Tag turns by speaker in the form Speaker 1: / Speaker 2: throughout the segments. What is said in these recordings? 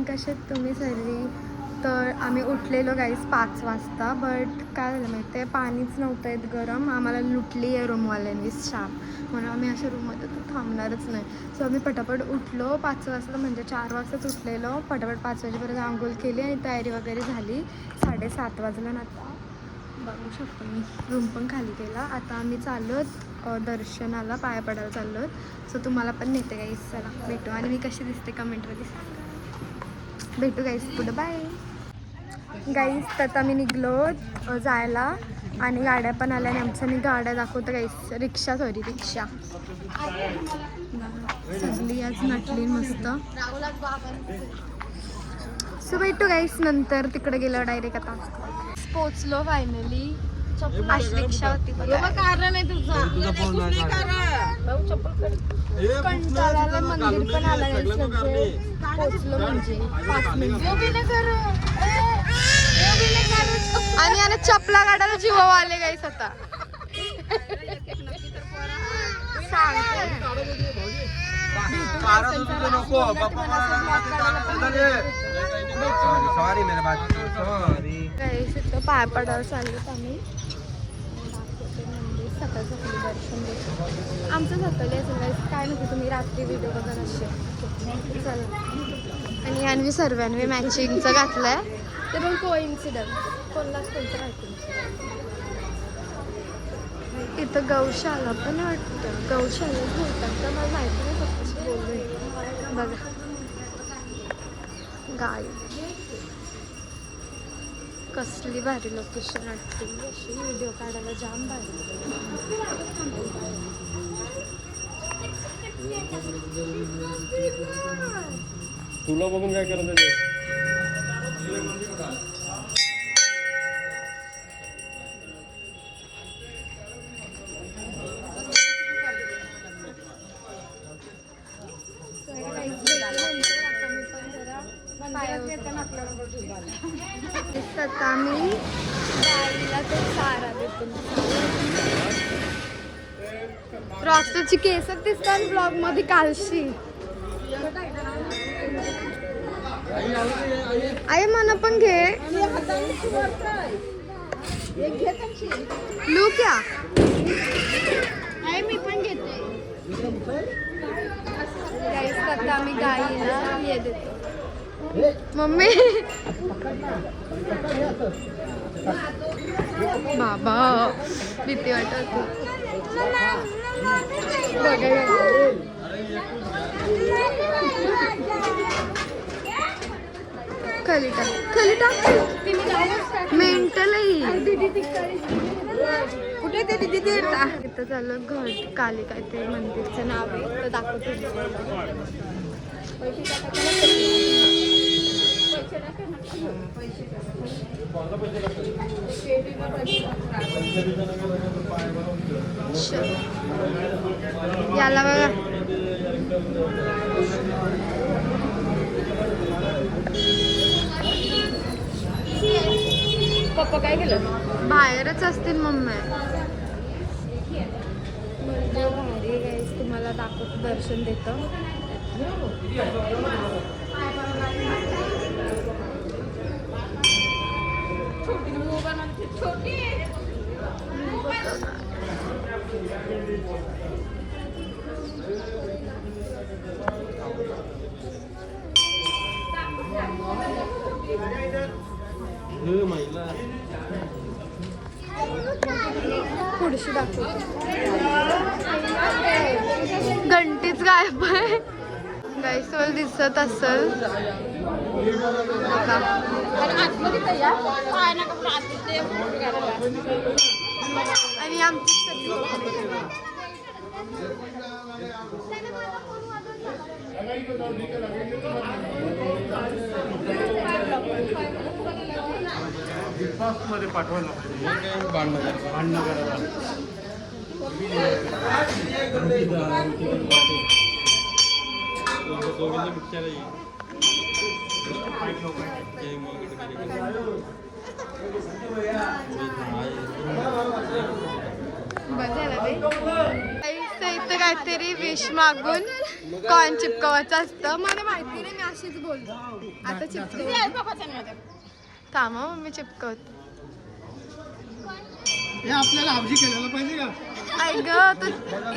Speaker 1: Morning. कसे तुम्ही सर्व? तर आम्ही उठलेलो गाईस 5 वाजता. बट काय झालं माहिती आहे, पाणीच नव्हतं येत गरम. आम्हाला लुटली आहे रूमवाल्यांनी शाम, म्हणून आम्ही अशा रूममध्ये तर थांबणारच नाही. सो आम्ही पटापट उठलो 5 वाजता, म्हणजे 4 वाजताच उठलेलो. पटापट 5 वाजेपर्यंत आंघोळ केली आणि तयारी वगैरे झाली. 7:30 वाजलं ना. आता बघू शकतो मी रूम पण खाली केला. आता आम्ही चाललोत दर्शनाला, पाया पडायला चाललो. सो तुम्हाला पण नेते गाईस, चला भेटू. आणि मी कशी दिसते कमेंटमध्ये सांगा. भेटू गाईस पुढं, बाय गाईस. तर आता मी निघलो जायला आणि गाड्या पण आल्या आणि आमच्या मी गाड्या दाखवतो गाईस. रिक्षा सगळी आज नटली मस्त. सो भेटू गाईस नंतर, तिकडे गेलो डायरेक्ट. आता पोचलो फायनली. रिक्षा होती कारण आहे कंटाळाला. मंदिर पण आला पोचलो म्हणजे 5 मिनिट. आणि याने चपला काढायला जीव आले गाईस. आता पाया पडायला चाललोत आम्ही. सकाळ सकाळी दर्शन देतो आमचं सकाळी असेल काय नव्हतं. तुम्ही रात्री व्हिडिओ बघत असेल. चला. आणि आणवी सर्वांनी मॅचिंगचं घातलंय. ते पण कोइन्सिडन्स, कोणालाच कोणतं माहिती. इथं गौशाला पण वाटतं. गौशाला बोलतात तर मला माहिती नाही, फक्त बोलू. बघा गाय कसली भारी लोकेशन वाटते. अशी व्हिडिओ काढायला जाम भारी.
Speaker 2: तुला बघून काय करायचं?
Speaker 1: आता आम्ही गाईला तो चारा देतो. रॉस्टरची केस दिसतात ब्लॉग मध्ये कालशी. आई मला पण घे. लू क्या आई मी पण घेते. गाईस आता आम्ही गाईला हे देतो. मम्मी बाबा भीती वाटत. खाली टाक मेंटल कुठे ते तिथे इथं चाललं घट काली काय ते मंदिरचं नाव आहे तर दाखवतो. याला बघा पप्पा काय केलं. बाहेरच असतील मम्मी. म्हणजे भारी गाईस, तुम्हाला दाखवतो दर्शन देतो. पुढशी दाखवतो. घंटीच गायब आहे गाईस. वर दिसत असेल आणि आमची
Speaker 2: मध्ये पाठवायला भांडणं करायला.
Speaker 1: इथं काहीतरी विश मागून कॉइन चिपकवायचं असतं. मला माहिती नाही, मी अशीच बोलतो. आता चिपकव थांबा, मी चिपकवते.
Speaker 2: हे आपल्याला आमची केलेलं पाहिजे का?
Speaker 1: ऐक ग, तू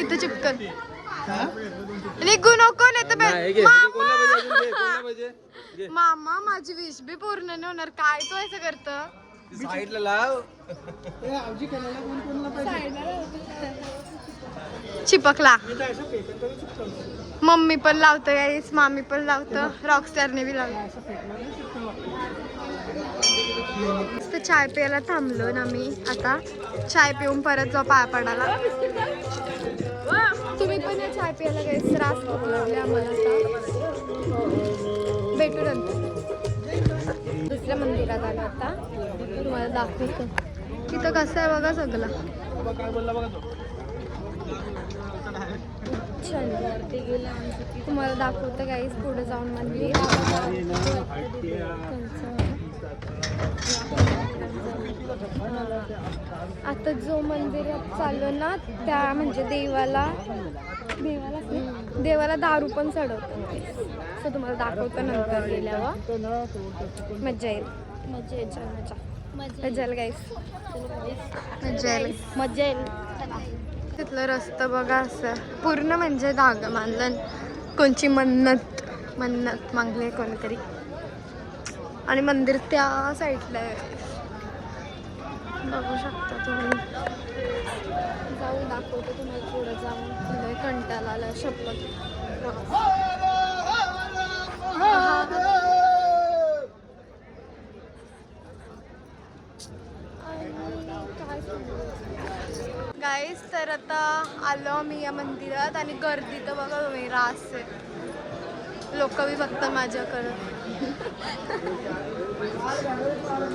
Speaker 1: इथं चिपकल. निघू नको नाही तर मामा माझी विश बी पूर्ण नाही होणार. काय तू असं करत?
Speaker 2: साईडला लाव.
Speaker 1: चिपकला. मम्मी पण लावतो गाईस, मामी पण लावतो, रॉकस्टारने बी लावतो. तर चाय प्यायला थांबलो ना मी. आता चाय पिऊन परत जाऊ पाया पडायला. तुम्ही पण या चाय प्यायला गाईस. त्रास खूप लागले आम्हाला. भेटू नंतर. दुसऱ्या मंदिरात आलो आता. तुम्हाला दाखवतो तिथं कसं आहे बघा सगळं. तुम्हाला दाखवतं गाईस पुढे जाऊन मंदिर. आता जो मंदिरात चाललो ना त्या म्हणजे देवाला दारू पण चढवतो. सो तुम्हाला दाखवतो नंतर गेल्यावर. मज्जा येईल. मज्जा येईल गाईस. मज्जा येईल. तिथलं रस्ता बघा असं पूर्ण म्हणजे धागा मानलं. कोणची मन्नत मागले कोणीतरी. आणि मंदिर त्या साईडला आहे. बघू शकता तुम्ही. जाऊ दाखवतो तुम्हाला पुढे जाऊन. तुला कंटाळा आला शपथ. गाईस तर आता आलो मी या मंदिरात आणि गर्दी तर बघा तुम्ही रास आहे. लोक बी बघतात माझ्याकडं.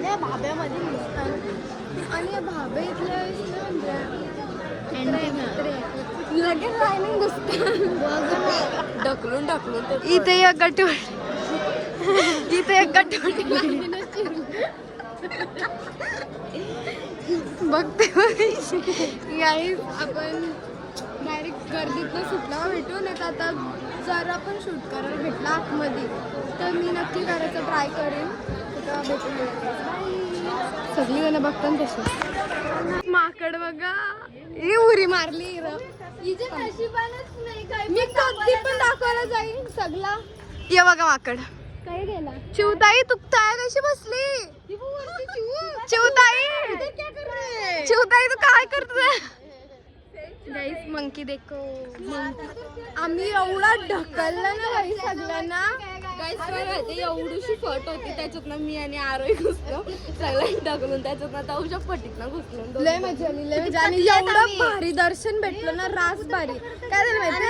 Speaker 1: या भाब्यामध्ये आणि या भाब्या इथल्या लगेच लाईनिंग घुसतात. ढकलून इथे एक गटवट बघते. गाईस आपण डायरेक्ट गर्दीतनं सुटला भेटू नाही तर आता जरा पण शूट करायला भेटला आतमध्ये तर मी नक्की करायचं ट्राय करेन. भेटून सगळी जण बघतात तशी. माकड बघा ही उरी मारली. मी कधी पण दाखवायला जाईन सगळा. ये बघा माकड. काय गेला? चिवताई तू काय कशी बसली? चिवताई तू काय करते? गाईस मंकी देखो. आम्ही एवढा ढकललं ना गाईस सगळ्यांना. गाईस काय माहिती एवढीशी फट होती त्याच्यातनं मी आणि आरोही घुसलो. सगळ्यांना ढकलून त्याच्यातनं तवच्या फटीतनं घुसलो. लय मजा आली लय मजा. आणि एवढं भारी दर्शन भेटलं ना रास भारी. काय झालं माहिती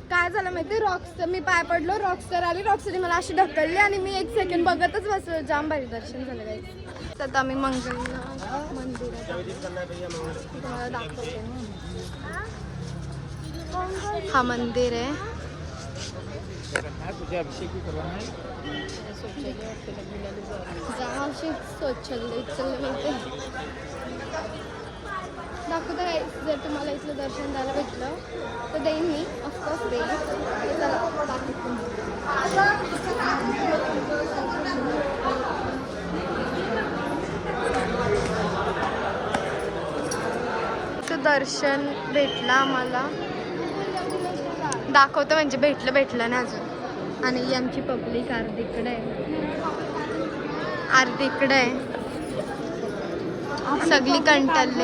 Speaker 1: काय झालं माहिती रॉकस्टर मी पाय पडलो. रॉकस्टर आली. रॉकस्टरने मला अशी ढकलली आणि मी 1 सेकंड बघतच बसलो. जाम भारी दर्शन झालं गाईस. आता आम्ही मंगळला मंदिरात तुम्हाला दाखवते. हा मंदिर आहे. अशी शौचालय दाखवतं काय. जर तुम्हाला इथलं दर्शन द्यायला भेटलं तर देईन मी. ऑफकोर्स देईन. दर्शन भेटलं आम्हाला. दाखवतं म्हणजे भेटलं ना अजून. आणि यांची पब्लिक अर्धीकडे आहे. सगळी कंटाळली.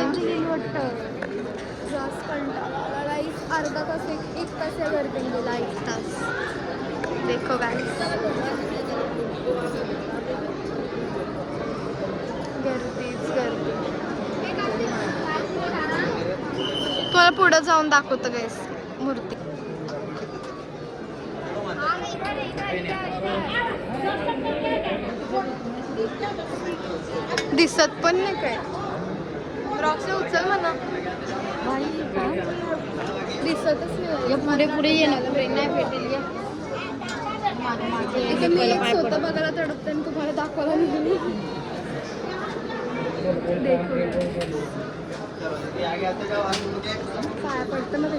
Speaker 1: अर्धा तास 1 तास या गर्दीने गेला. 1 तास. देखो गाईस गर्दीच गर्दी. तुम्हाला पुढे जाऊन दाखवतो गाईस मूर्ती. दिसत पण नाही काय. रॉक्स उचल म्हणा. दिसतच नाही. पुढे येणार नाही भेटेल. मी स्वतः बघायला तडपते आणि तुम्हाला दाखवायला नाही. पाया पडतं ना ते.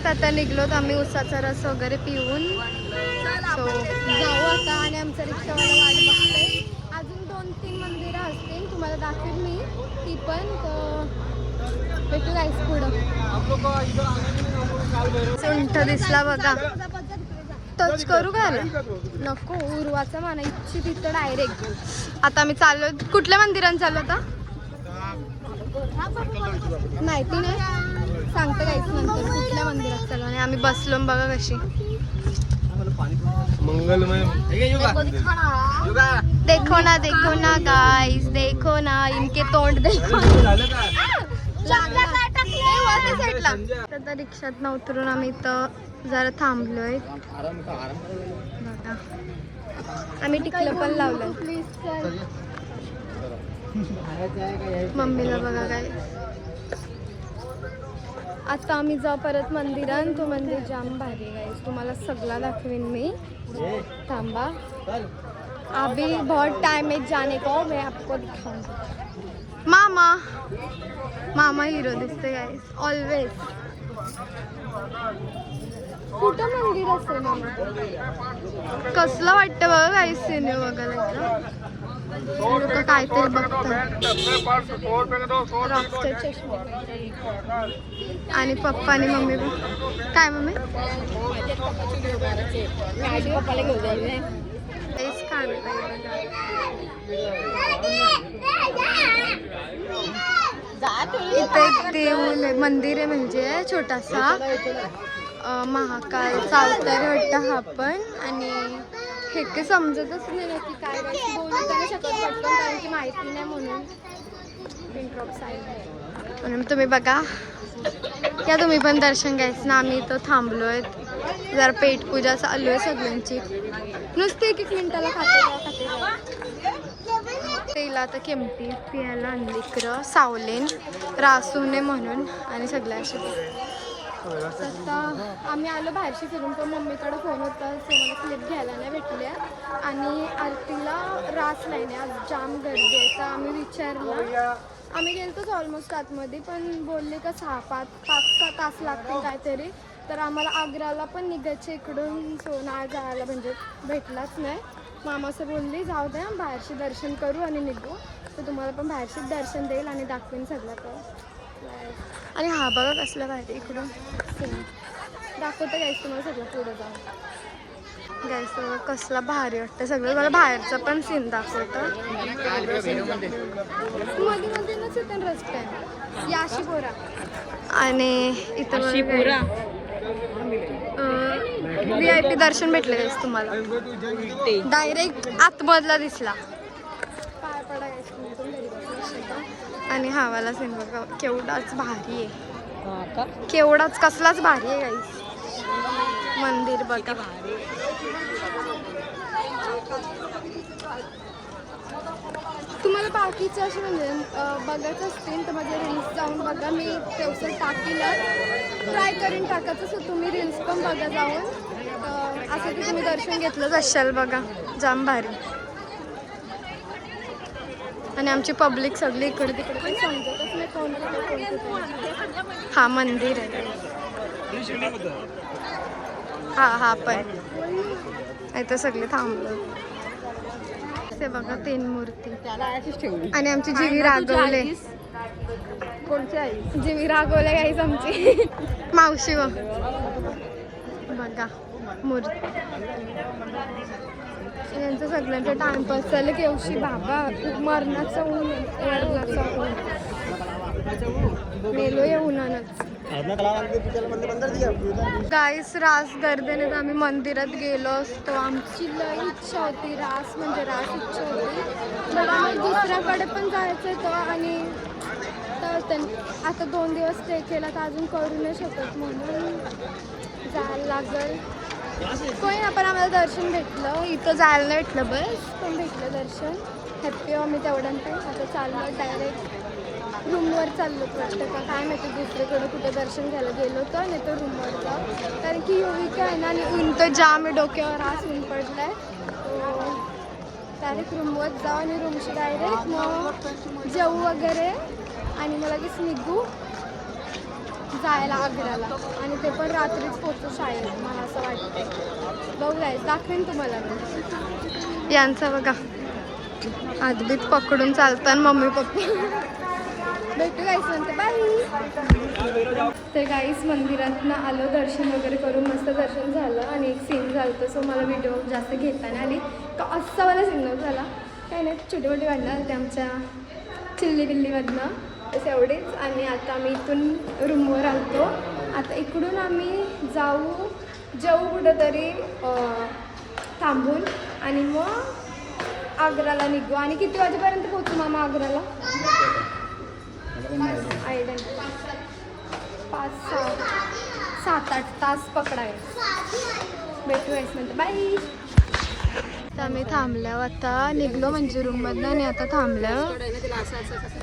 Speaker 1: आता निघलोत आम्ही उसाचा रस वगैरे पिऊन. सो जाऊ आता आणि आमचा रिक्षावाला वाट बघतोय. अजून 2-3 मंदिरं असतील, तुम्हाला दाखवेन मी ती पण. भेटू गाईस पुढं. सुंठ दिसला बघा. टच करू का नको. उर्वाचा मानायची तिथं डायरेक्ट. आता आम्ही चाललो. कुठल्या मंदिरात चाललो आता माहिती नाही, सांगते काहीच नंतर कुठल्या मंदिरात चाललो. आणि आम्ही बसलो बघा कशी.
Speaker 2: मंगलमय.
Speaker 1: देखो ना गाइस, देखो ना इनके तोंड देखो. आता रिक्षात उतरून आम्ही इथं जरा थांबलोय बघा. आम्ही टिकलं पण लावलं. मम्मीला बघा काय. आता आम्ही जाऊ परत मंदिरात. तो मंदिर जाम भारी गाइस, तुम्हाला सगळा दाखवेन मी. थांबा. अभी बहुत टाइम है जाने को, मैं आपको दिखाऊंगी. मामा हिरो दिसते गाइस ऑलवेज. कुठं मंदिर असेल मामा. कसलं वाटतं बघा गाइस सिने बघायला. लोक काहीतरी बघतात. रॉकस्टार चष्मा. आणि पप्पा आणि मम्मी काय मम्मी इथे एक देऊळ मंदिर आहे, म्हणजे छोटासा महाकालचा अवतार वाटतं हा पण. आणि हे काही समजतच नाही ना की काय बोलू नाही शकत पटकन, कारण की माहिती नाही म्हणून. म्हणून तुम्ही बघा या, तुम्ही पण दर्शन घ्यायचं ना. आम्ही इथं थांबलोय जरा पेटपूजा चालू आहे सगळ्यांची. नुसते 1-1 मिनिटाला खाते. तेला आता किमती पियाला आणली इकडं सावलेन रासूने म्हणून. आणि सगळ्याशी आता आम्ही आलो बाहेरशी फिरून. पण मम्मीकडे फोन होता, सो मला क्लिप घ्यायला नाही भेटल्या. आणि आरतीला रास लाईन आज जाम गर्दी आहे. तर आम्ही विचारलं, आम्ही गेलतोच ऑलमोस्ट आतमध्ये, पण बोलले का 5-6 तास लागतील काहीतरी. तर आम्हाला आग्र्याला पण निघायचं इकडून, सो नाही जायला म्हणजे भेटलाच नाही. मामा असं बोलली जाऊ द्या बाहेरशी दर्शन करू आणि निघू. तर तुम्हाला पण बाहेरशीच दर्शन देईल आणि दाखवेन सगळं तर. आणि हा बघा कसलं भारी इकडून दाखवतं गायस तुम्हाला सगळं पुढं जाऊन. गायस कसला भारी वाटतं सगळं. मला बाहेरचं पण सीन दाखवतं. मध्ये नसेल रस्त्याने याशी पोरा. आणि इथं VIP दर्शन भेटलं गायस तुम्हाला. डायरेक्ट आतमधला दिसला. पाय पडा गायस. आणि हावाला सीन बघा केवढाच भारी आहे. केवढाच कसलाच भारी आहे गाईस मंदिर बघा. तुम्हाला बाकीचे असे म्हणजे बघायचं असतील तर माझे रील्स जाऊन बघा. मी तेवढं टाकीला ट्राय करून टाकायचं. सो तुम्ही रील्स पण बघा जाऊन. असं की तुम्ही दर्शन घेतलंच असाल बघा. जाम भारी. आणि आमची पब्लिक सगळी इकडे तिकडे काही समजतच नाही कोणतं. हा मंदिर आहे. हा पण इथं सगळे थांबलो. ते बघा 3 मूर्ती. आणि आमची जीवी रागवले. जीवी रागवले गाईस आमची मावशी बघा मूर्ती. यांचं सगळ्यांचं टाइमपास चाललं. केवशी बाबा मरणाचं ऊन मेलो या उन्हानंच. गाईस रास गर्दीने तर आम्ही मंदिरात गेलो असतो. आमची लई इच्छा होती रास म्हणजे रास इच्छा होती. मला दुसऱ्याकडे पण जायचं होतं. आणि तर आता 2 दिवस स्टे केला तर अजून करू नाही शकत म्हणून जायला लागेल. कोणी आपण आम्हाला दर्शन भेटलं. इथं जायला नाही भेटलं बस पण भेटलं दर्शन. हॅप्पी आम्ही तेवढ्यांत. आता चाललो डायरेक्ट रूमवर चाललो वाटतं का काय माहिती. दुसरीकडं कुठे दर्शन घ्यायला गेलो तर नाही तर रूमवर जाऊ. कारण की युविका आहे ना आणि ऊन तर जाम आहे. डोक्यावर आज ऊन पडलं आहे. डायरेक्ट रूमवर जाऊ आणि रूमशी डायरेक्ट मग जेवू वगैरे आणि मग लगेच निघू जायला आग्र्याला आणि ते पण रात्रीच पोचू शाळेत मला असं वाटतंय. बघू गाईस दाखवेन तुम्हाला मी. यांचं बघा आदबीत पकडून चालतात मम्मी पप्पा. भेटू गाईस म्हणते बाय. ते गाईस मंदिरातनं आलो दर्शन वगैरे करून मस्त दर्शन झालं आणि एक सीन झालं होतं सो मला व्हिडिओ जास्त घेता नाही आली का असा मला सिग्नल झाला. काही नाही छोटे मोठे भांडणं ते आमच्या चिल्ली दिल्लीमधनं तसं एवढेच. आणि आता आम्ही इथून रूमवर आलतो. आता इकडून आम्ही जाऊ कुठंतरी थांबून आणि मग आग्र्याला निघू. आणि किती वाजेपर्यंत पोहोचू मामा आग्र्याला? आयडन 5-7-8 तास पकडायचं. भेटूयाच नंतर बाय. तर आम्ही थांबल्यावर आता निघलो म्हणजे रूममधनं आणि आता थांबलं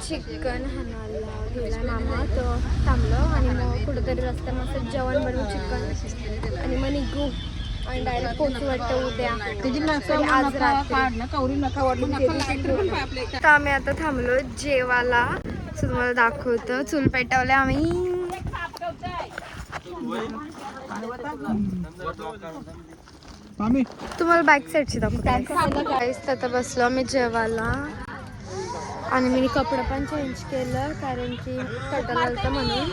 Speaker 1: चिकन हाणायला गेला मामा तर थांबलं आणि मग कुठंतरी रस्त्यात मस्त जेवण बनवू चिकन आणि मग निघू आणि डायरेक्ट पोचू वाटतं उद्या आज रात्री. तर आम्ही आता थांबलो जेवायला. तुम्हाला दाखवतं चूल पेटवले आम्ही. तुम्हाला बॅक साईडची दाखवतो. आता बसलो आम्ही जेवायला आणि मी कपडे पण चेंज केलं कारण की कटाला आलं म्हणून.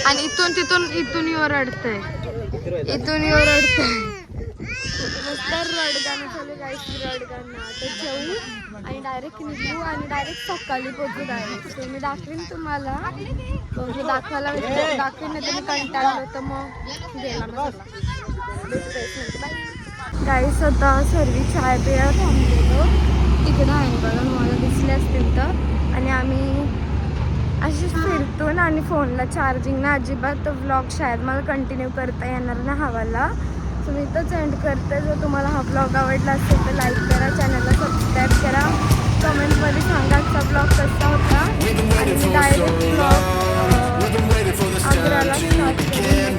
Speaker 1: आणि इथून येऊ रडतंय मस्त रडगाणं झालं गाईस. रडगाणं आता जेवू आणि डायरेक्ट निघू आणि डायरेक्ट सकाळी पोचू डायरेक्ट. ते मी दाखवीन तुम्हाला. मी दाखवायला दाखवीन नाही तर मी कंटाळलं होतं मग गेला मग गाईस. आता सर्वी चाय प्यायला थांबलेलो तिकडं आहे बघा मला दिसले असतील तर. आणि आम्ही अशीच फिरतून आणि फोनला चार्जिंग ना अजिबात व्लॉग शायद मला कंटिन्यू करता येणार ना हवाला. सो मी इथंच एंड करते. जर तुम्हाला हा ब्लॉग आवडला असेल तर लाईक करा, चॅनलला सबस्क्राईब करा, कमेंटमध्ये सांगा आजचा ब्लॉग कसा होता. आणि डायरेक्ट ब्लॉग आग्र्याला स्टार्ट करेन.